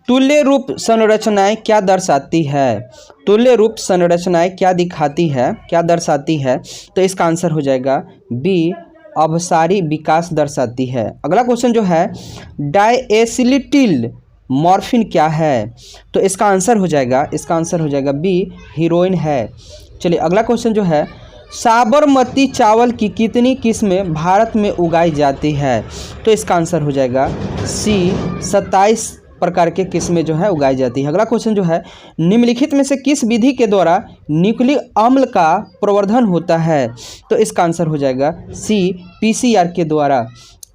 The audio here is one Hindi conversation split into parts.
तुल्य रूप संरचनाएं क्या दर्शाती है? तुल्य रूप संरचनाएं क्या दिखाती है, क्या दर्शाती है? तो इसका आंसर हो जाएगा बी, अवसारी विकास दर्शाती है। अगला क्वेश्चन जो है, डायएसिटिल मॉर्फिन क्या है? तो इसका आंसर हो जाएगा बी, हीरोइन है। चलिए अगला क्वेश्चन जो है, साबरमती चावल की कितनी किस्में भारत में उगाई जाती है? तो इसका आंसर हो जाएगा सी, 27 प्रकार के किस्में जो है उगाई जाती है। अगला क्वेश्चन जो है, निम्नलिखित में से किस विधि के द्वारा न्यूक्लिक अम्ल का प्रवर्धन होता है? तो इसका आंसर हो जाएगा सी, PCR के द्वारा।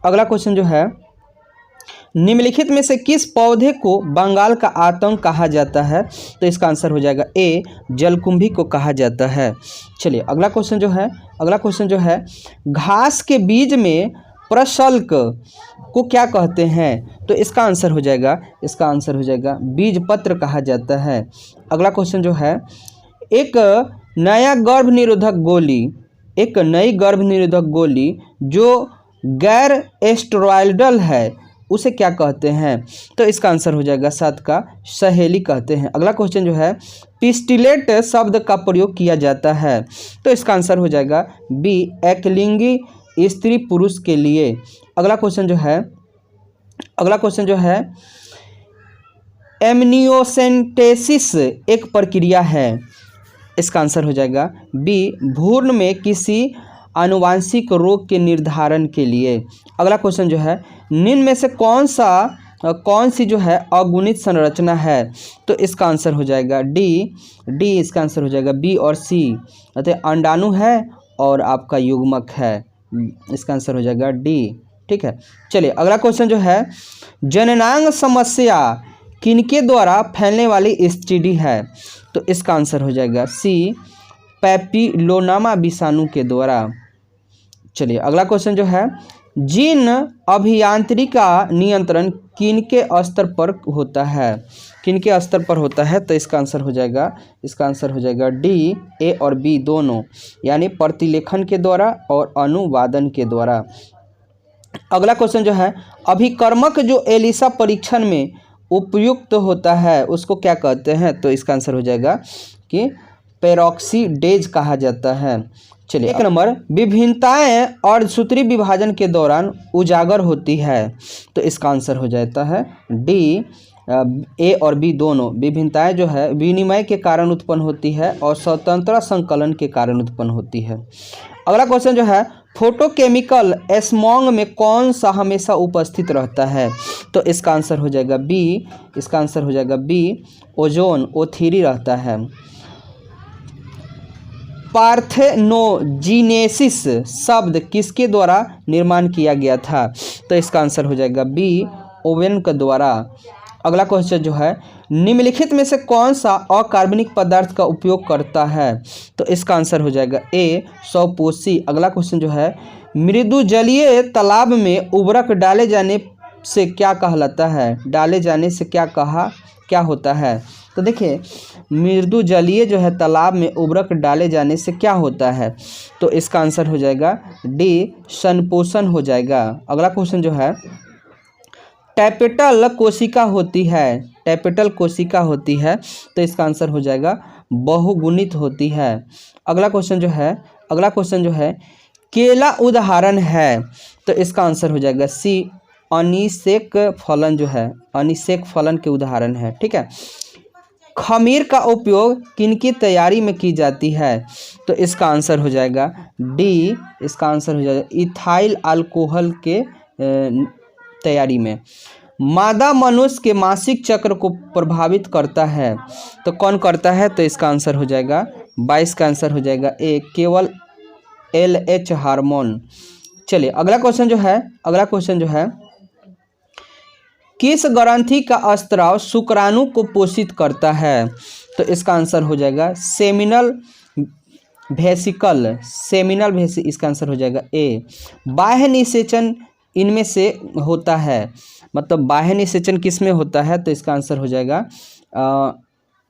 अगला क्वेश्चन जो है, निम्नलिखित में से किस पौधे को बंगाल का आतंक कहा जाता है? तो इसका आंसर हो जाएगा ए, जलकुंभी को कहा जाता है। चलिए अगला क्वेश्चन जो है, घास के बीज में प्रशल्क को क्या कहते हैं? तो इसका आंसर हो जाएगा बीज पत्र कहा जाता है। अगला क्वेश्चन जो है, एक नई गर्भ निरोधक गोली जो गैर एस्टेरॉयडल है उसे क्या कहते हैं? तो इसका आंसर हो जाएगा 7 का सहेली कहते हैं। अगला क्वेश्चन जो है, पिस्टिलेट शब्द का प्रयोग किया जाता है? तो इसका आंसर हो जाएगा बी, एकलिंगी स्त्री पुरुष के लिए। अगला क्वेश्चन जो है, एमनियोसेंटेसिस एक प्रक्रिया है? इसका आंसर हो जाएगा बी, भ्रूण में किसी आनुवांशिक रोग के निर्धारण के लिए। अगला क्वेश्चन जो है, निम्न में से कौन सी जो है अगुणित संरचना है? तो इसका आंसर हो जाएगा डी, इसका आंसर हो जाएगा बी और सी, अतः अंडाणु है और आपका युग्मक है। इसका आंसर हो जाएगा डी। ठीक है, चलिए अगला क्वेश्चन जो है, जननांग समस्या किनके द्वारा फैलने वाली STD है? तो इसका आंसर हो जाएगा सी, पैपिलोमामा विषाणु के द्वारा। चलिए अगला क्वेश्चन जो है, जीन अभियांत्रिकी का नियंत्रण किनके स्तर पर होता है? तो इसका आंसर हो जाएगा डी, ए और बी दोनों, यानी प्रतिलेखन के द्वारा और अनुवादन के द्वारा। अगला क्वेश्चन जो है, अभिकर्मक जो एलिसा परीक्षण में उपयुक्त होता है उसको क्या कहते हैं? तो इसका आंसर हो जाएगा कि पेरोक्सीडेज कहा जाता है। चलिए 1 नंबर, विभिन्नताएं अर्धसूत्री विभाजन के दौरान उजागर होती है? तो इसका आंसर हो जाता है डी, ए और बी दोनों। विभिन्नताएं जो है विनिमय के कारण उत्पन्न होती है और स्वतंत्र संकलन के कारण उत्पन्न होती है। अगला क्वेश्चन जो है, फोटोकेमिकल स्मॉग में कौन सा हमेशा उपस्थित रहता है? तो इसका आंसर हो जाएगा बी, ओजोन O3 रहता है। पार्थेनोजीनेसिस शब्द किसके द्वारा निर्माण किया गया था? तो इसका आंसर हो जाएगा बी, ओवेन के द्वारा। अगला क्वेश्चन जो है, निम्नलिखित में से कौन सा अकार्बनिक पदार्थ का उपयोग करता है? तो इसका आंसर हो जाएगा ए, सौपोषी। अगला क्वेश्चन जो है, मृदु जलीय तालाब में उर्वरक डाले जाने से क्या कहलाता है? क्या होता है? तो देखिए, मृदु जलीय जो है तालाब में उर्वरक डाले जाने से क्या होता है? तो इसका आंसर हो जाएगा डी, संपोषण हो जाएगा। अगला क्वेश्चन जो है, टैपेटल कोशिका होती है, तो इसका आंसर हो जाएगा बहुगुणित होती है। अगला क्वेश्चन जो है, केला उदाहरण है? तो इसका आंसर हो जाएगा सी, अनिषेक फलन के उदाहरण है। ठीक है, खमीर का उपयोग किनकी तैयारी में की जाती है? तो इसका आंसर हो जाएगा डी, इथाइल अल्कोहल के तैयारी में। मादा मनुष्य के मासिक चक्र को प्रभावित करता है तो कौन करता है? तो इसका आंसर हो जाएगा 22 का आंसर हो जाएगा ए, केवल LH हार्मोन। चलिए अगला क्वेश्चन जो है, किस ग्रंथि का स्त्राव शुक्राणु को पोषित करता है? तो इसका आंसर हो जाएगा सेमिनल वेसिकल, इसका आंसर हो जाएगा ए। बाह्य निषेचन इनमें से होता है, मतलब बाह्य निषेचन किस में होता है? तो इसका आंसर हो जाएगा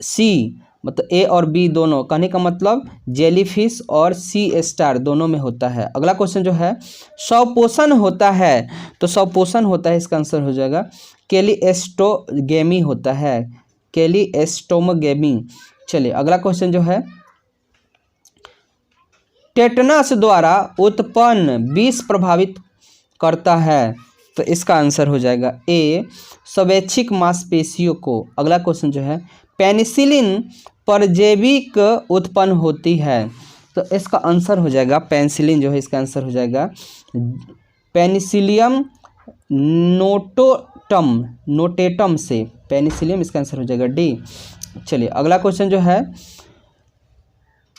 सी, मतलब ए और बी दोनों, कहने का मतलब जेलीफिश और सी स्टार दोनों में होता है। अगला क्वेश्चन जो है स्वपोषण होता है, तो स्वपोषण होता है, इसका आंसर हो जाएगा कैलिएस्टोगेमी होता है, कैलिएस्टोमगेमी। चलिए अगला क्वेश्चन जो है टेटनस द्वारा उत्पन्न विष प्रभावित करता है, तो इसका आंसर हो जाएगा ए स्वैच्छिक मांसपेशियों को। अगला क्वेश्चन जो है पेनिसिलिन परजैविक उत्पन्न होती है, तो इसका आंसर हो जाएगा पेनिसिलिन जो है, इसका आंसर हो जाएगा पेनिसिलियम नोटेटम से, पेनिसिलियम, इसका आंसर हो जाएगा डी। चलिए अगला क्वेश्चन जो है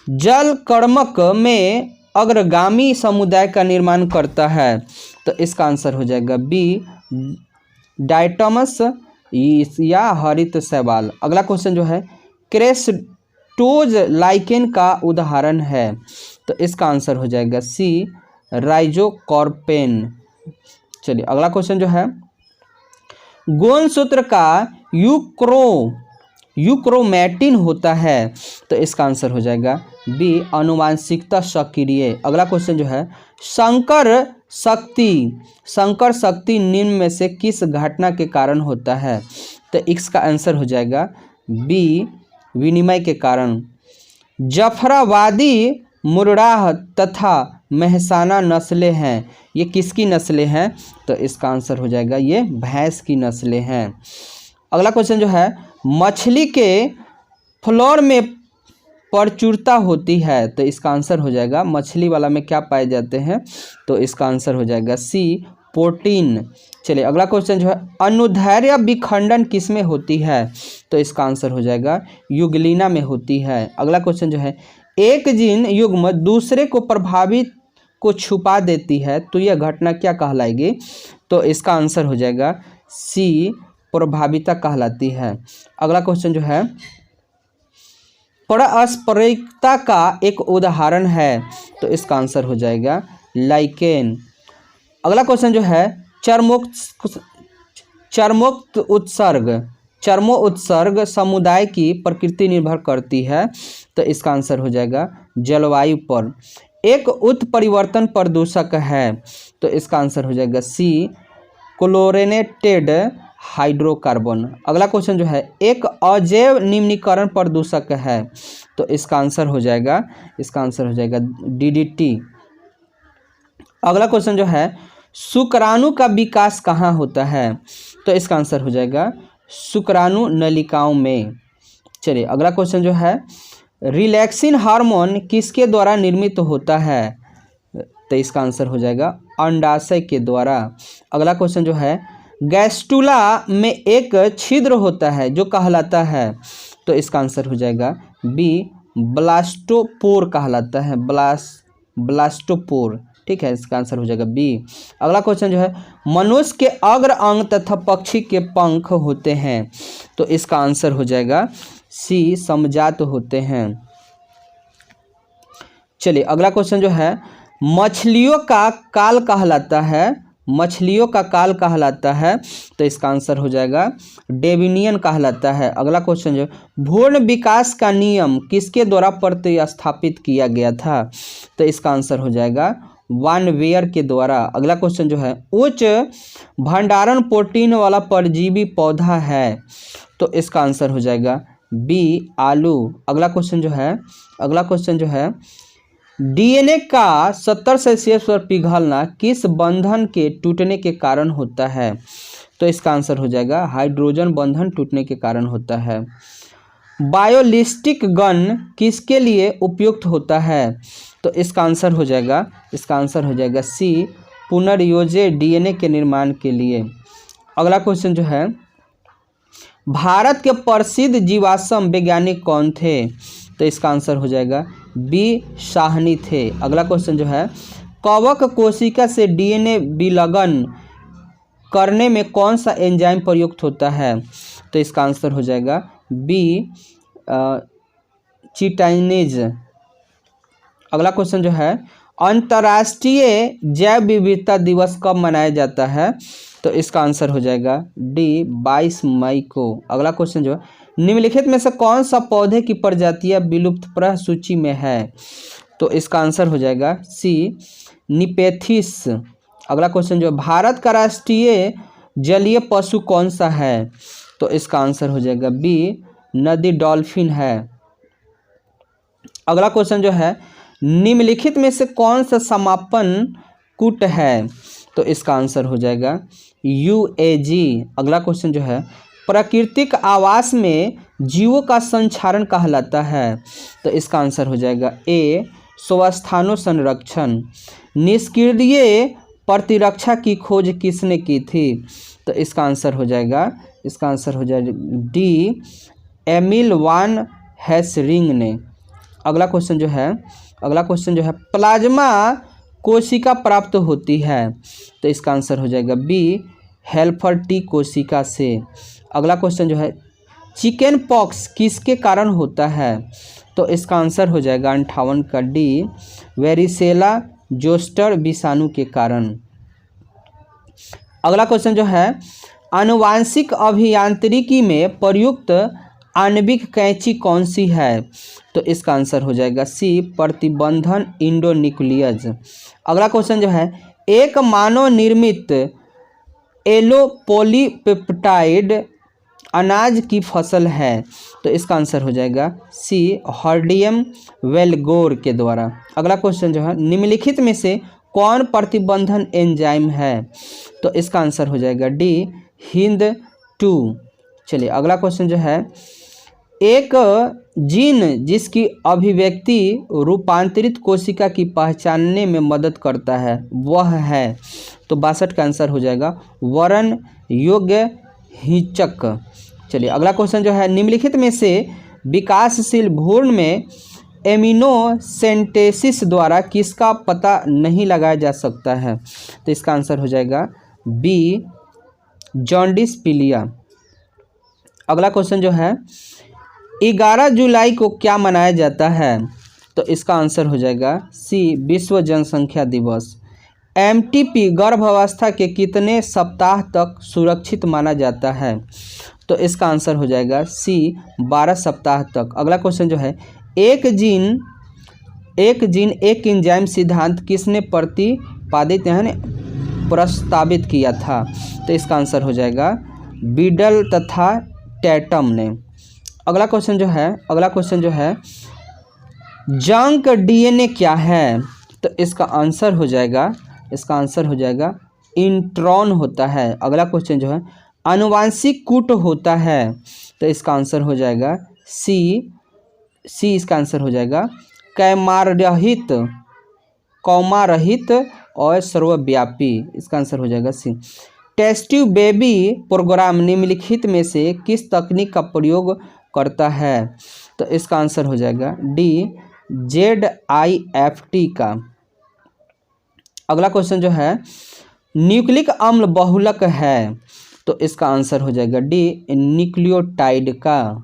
जल कर्मक में अग्रगामी समुदाय का निर्माण करता है, तो इसका आंसर हो जाएगा बी डायटमस या हरित शैवाल। अगला क्वेश्चन जो है क्रेस्टोज लाइकेन का उदाहरण है, तो इसका आंसर हो जाएगा सी राइजोकॉर्पेन। चलिए अगला क्वेश्चन जो है गोनसूत्र का यूक्रोमैटिन होता है, तो इसका आंसर हो जाएगा बी आनुवांशिकता सक्रिय। अगला क्वेश्चन जो है संकर शक्ति निम्न में से किस घटना के कारण होता है, तो इसका आंसर हो जाएगा बी विनिमय के कारण। जफराबादी, मुर्राह तथा मेहसाना नस्लें हैं, ये किसकी नस्लें हैं, तो इसका आंसर हो जाएगा ये भैंस की नस्लें हैं। अगला क्वेश्चन जो है मछली के फ्लोर में प्रचुरता होती है, तो इसका आंसर हो जाएगा मछली वाला में क्या पाए जाते हैं, तो इसका आंसर हो जाएगा सी प्रोटीन। चलिए अगला क्वेश्चन जो है अनुदैर्ध्य विखंडन किस में होती है, तो इसका आंसर हो जाएगा युगलिना में होती है। अगला क्वेश्चन जो है एक जीन युग्म दूसरे को प्रभावित को छुपा देती है, तो यह घटना क्या कहलाएगी, तो इसका आंसर हो जाएगा सी प्रभाविता कहलाती है। अगला क्वेश्चन जो है पारस्परिकता का एक उदाहरण है, तो इसका आंसर हो जाएगा लाइकेन। अगला क्वेश्चन जो है चर्मोत्सर्ग समुदाय की प्रकृति निर्भर करती है, तो इसका आंसर हो जाएगा जलवायु पर। एक उत्परिवर्तन प्रदूषक है, तो इसका आंसर हो जाएगा सी क्लोरिनेटेड हाइड्रोकार्बन। अगला क्वेश्चन जो है एक अजैव निम्नीकरण प्रदूषक है, तो इसका आंसर हो जाएगा DDT। अगला क्वेश्चन जो है शुक्राणु का विकास कहाँ होता है, तो इसका आंसर हो जाएगा शुक्राणु नलिकाओं में। चलिए अगला क्वेश्चन जो है रिलैक्सिन हार्मोन किसके द्वारा निर्मित होता है, तो इसका आंसर हो जाएगा अंडाशय के द्वारा। अगला क्वेश्चन जो है गैस्टुला में एक छिद्र होता है जो कहलाता है, तो इसका आंसर हो जाएगा बी ब्लास्टोपोर कहलाता है, ब्लास्टोपोर। ठीक है, इसका आंसर हो जाएगा बी। अगला क्वेश्चन जो है मनुष्य के अग्र अंग तथा पक्षी के पंख होते हैं, तो इसका आंसर हो जाएगा सी समजात होते हैं। चलिए अगला क्वेश्चन जो है मछलियों का काल कहलाता है, तो इसका आंसर हो जाएगा डेविनियन कहलाता है। अगला क्वेश्चन जो भ्रूण विकास का नियम किसके द्वारा प्रतिस्थापित किया गया था, तो इसका आंसर हो जाएगा वान वेयर के द्वारा। अगला क्वेश्चन जो है उच्च भंडारण प्रोटीन वाला परजीवी पौधा है, तो इसका आंसर हो जाएगा बी आलू। अगला क्वेश्चन जो है डीएनए का 70 सेल्सियस पर पिघलना किस बंधन के टूटने के कारण होता है, तो इसका आंसर हो जाएगा हाइड्रोजन बंधन टूटने के कारण होता है। बायोलिस्टिक गन किसके लिए उपयुक्त होता है, तो इसका आंसर हो जाएगा सी पुनर्योज्य डीएनए के निर्माण के लिए। अगला क्वेश्चन जो है भारत के प्रसिद्ध जीवाश्म वैज्ञानिक कौन थे, तो इसका आंसर हो जाएगा बी साहनी थे। अगला क्वेश्चन जो है कवक कोशिका से डीएनए विलगन करने में कौन सा एंजाइम प्रयुक्त होता है, तो इसका आंसर हो जाएगा बी चिटाइनेज। अगला क्वेश्चन जो है अंतर्राष्ट्रीय जैव विविधता दिवस कब मनाया जाता है? तो इसका आंसर हो जाएगा डी 22 मई को। अगला क्वेश्चन जो है, निम्नलिखित में से कौन सा पौधे की प्रजातियां विलुप्तप्राय सूची में है? तो इसका आंसर हो जाएगा सी निपेथिस। अगला क्वेश्चन जो है, भारत का राष्ट्रीय जलीय पशु कौन सा है? तो इसका आंसर हो जाएगा बी नदी डॉल्फिन है। अगला क्वेश्चन जो है, निम्नलिखित में से कौन सा समापन कूट है? तो इसका आंसर हो जाएगा यूएजी। अगला क्वेश्चन जो है, प्राकृतिक आवास में जीवों का संचारण कहलाता है? तो इसका आंसर हो जाएगा ए स्वस्थानो संरक्षण। निष्क्रिय प्रतिरक्षा की खोज किसने की थी? तो इसका आंसर हो जाएगा डी एमिल वान हेसरिंग ने। अगला क्वेश्चन जो है, प्लाज्मा कोशिका प्राप्त होती है? तो इसका आंसर हो जाएगा बी हेल्पर टी कोशिका से। अगला क्वेश्चन जो है, चिकन पॉक्स किसके कारण होता है? तो इसका आंसर हो जाएगा 58 का डी वेरिसेला जोस्टर विषाणु के कारण। अगला क्वेश्चन जो है, आनुवांशिक अभियांत्रिकी में प्रयुक्त आणविक कैंची कौन सी है? तो इसका आंसर हो जाएगा सी प्रतिबंधन इंडोन्यूक्लियज। अगला क्वेश्चन जो है, एक मानव निर्मित एलोपोलीपेप्टाइड अनाज की फसल है? तो इसका आंसर हो जाएगा सी हर्डियम वेलगोर के द्वारा। अगला क्वेश्चन जो है, निम्नलिखित में से कौन प्रतिबंधन एंजाइम है? तो इसका आंसर हो जाएगा डी हिंद 2। चलिए अगला क्वेश्चन जो है, एक जीन जिसकी अभिव्यक्ति रूपांतरित कोशिका की पहचानने में मदद करता है वह है? तो 62 का आंसर हो जाएगा वरण योग्य हिचक। चलिए अगला क्वेश्चन जो है, निम्नलिखित में से विकासशील भ्रूण में एमिनोसेंटेसिस द्वारा किसका पता नहीं लगाया जा सकता है? तो इसका आंसर हो जाएगा बी जॉन्डिस पीलिया। अगला क्वेश्चन जो है, 11 जुलाई को क्या मनाया जाता है? तो इसका आंसर हो जाएगा सी विश्व जनसंख्या दिवस। एमटीपी गर्भावस्था के कितने सप्ताह तक सुरक्षित माना जाता है? तो इसका आंसर हो जाएगा सी 12 सप्ताह तक। अगला क्वेश्चन जो है, एक जीन एक एंजाइम सिद्धांत किसने प्रतिपादित यानी प्रस्तावित किया था? तो इसका आंसर हो जाएगा बीडल तथा टैटम ने। अगला क्वेश्चन जो है, जंक डीएनए क्या है? तो इसका आंसर हो जाएगा इंट्रॉन होता है। अगला क्वेश्चन जो है, आनुवांशिक कूट होता है? तो इसका आंसर हो जाएगा सी इसका आंसर हो जाएगा कौमारहित और सर्वव्यापी। इसका आंसर हो जाएगा सी। टेस्ट ट्यूब बेबी प्रोग्राम निम्नलिखित में से किस तकनीक का प्रयोग करता है? तो इसका आंसर हो जाएगा डी ZIFT का। अगला क्वेश्चन जो है, न्यूक्लिक अम्ल बहुलक है? तो इसका आंसर हो जाएगा डी न्यूक्लियोटाइड का।